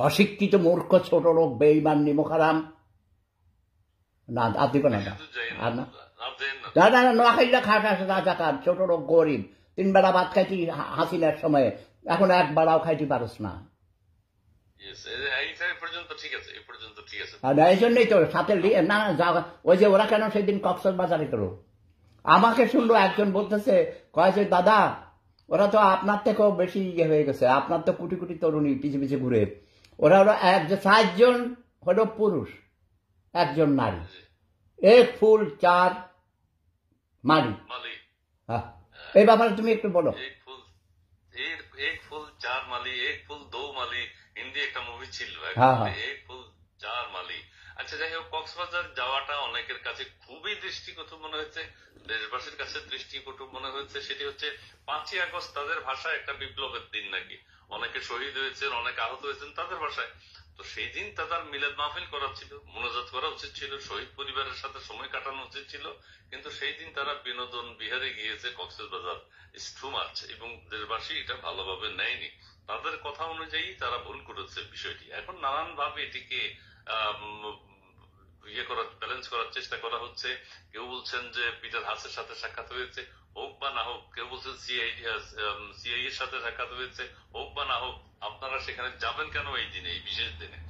অশিক্ষিত মূর্খ ছোট লোক বেঈমান নিমুখারাম। না আর দিবে না, আর না না না না, নোয়াখালীরা খাট আছে রাজাকার, ছোট লোক গরিব, 3 বেলা ভাত খাইছি হাসিনার সময়ে, এখন 1 বেলাও খাইতে পারস না। এই জন্যই তো সাথে না ওই যে ওরা কেন সেদিন কক্সবাজারে গেল, আমাকে শুনলো একজন বলতেছে, কয় যে দাদা ওরা তো আপনার থেকেও বেশি ইয়ে হয়ে গেছে, আপনার তো কোটি কোটি তরুণী পিছিয়ে পিছিয়ে ঘুরে, ওরা হলো 4 জন হলো পুরুষ, 1 জন নারী, 1 ফুল 4 মালি। হ্যাঁ, এই ব্যাপারে তুমি একটু বলো। এক ফুল 4 মালি, এক ফুল 2 মালি, হিন্দি একটা মুভি ছিল, এক ফুল 4 মালি। আচ্ছা, যাই হোক, কক্সবাজার যাওয়াটা অনেকের কাছে খুবই দৃষ্টিকটু মনে হয়েছে, দেশবাসীর কাছে দৃষ্টিকটু মনে হয়েছে। সেটি হচ্ছে 5ই আগস্ট তাদের ভাষায় একটা বিপ্লবের দিন নাকি, অনেকে শহীদ হয়েছেন, অনেকে আহত হয়েছেন তাদের ভাষায়। তো সেই দিন তাদের মিলাদ মাহফিল করা ছিল, মোনাজাত করা উচিত ছিল, শহীদ পরিবারের সাথে সময় কাটানো উচিত ছিল, কিন্তু সেই দিন তারা বিনোদন বিহারে গিয়েছে কক্সবাজার স্ট্রু মার্চ, এবং দেশবাসী এটা ভালোভাবে নেয়নি, তাদের কথা অনুযায়ী তারা ভুল করেছে বিষয়টি। এখন নানান ভাবে এটিকে ব্যালেন্স করার চেষ্টা করা হচ্ছে। কেউ বলছেন যে পিটার হাসের সাথে সাক্ষাৎ হয়েছে, হোক বা না হোক, কেউ বলছেন সিআইএ এর সাথে সাক্ষাৎ হয়েছে, হোক বা না হোক, আপনারা সেখানে যাবেন কেন এই দিনে, এই বিশেষ দিনে?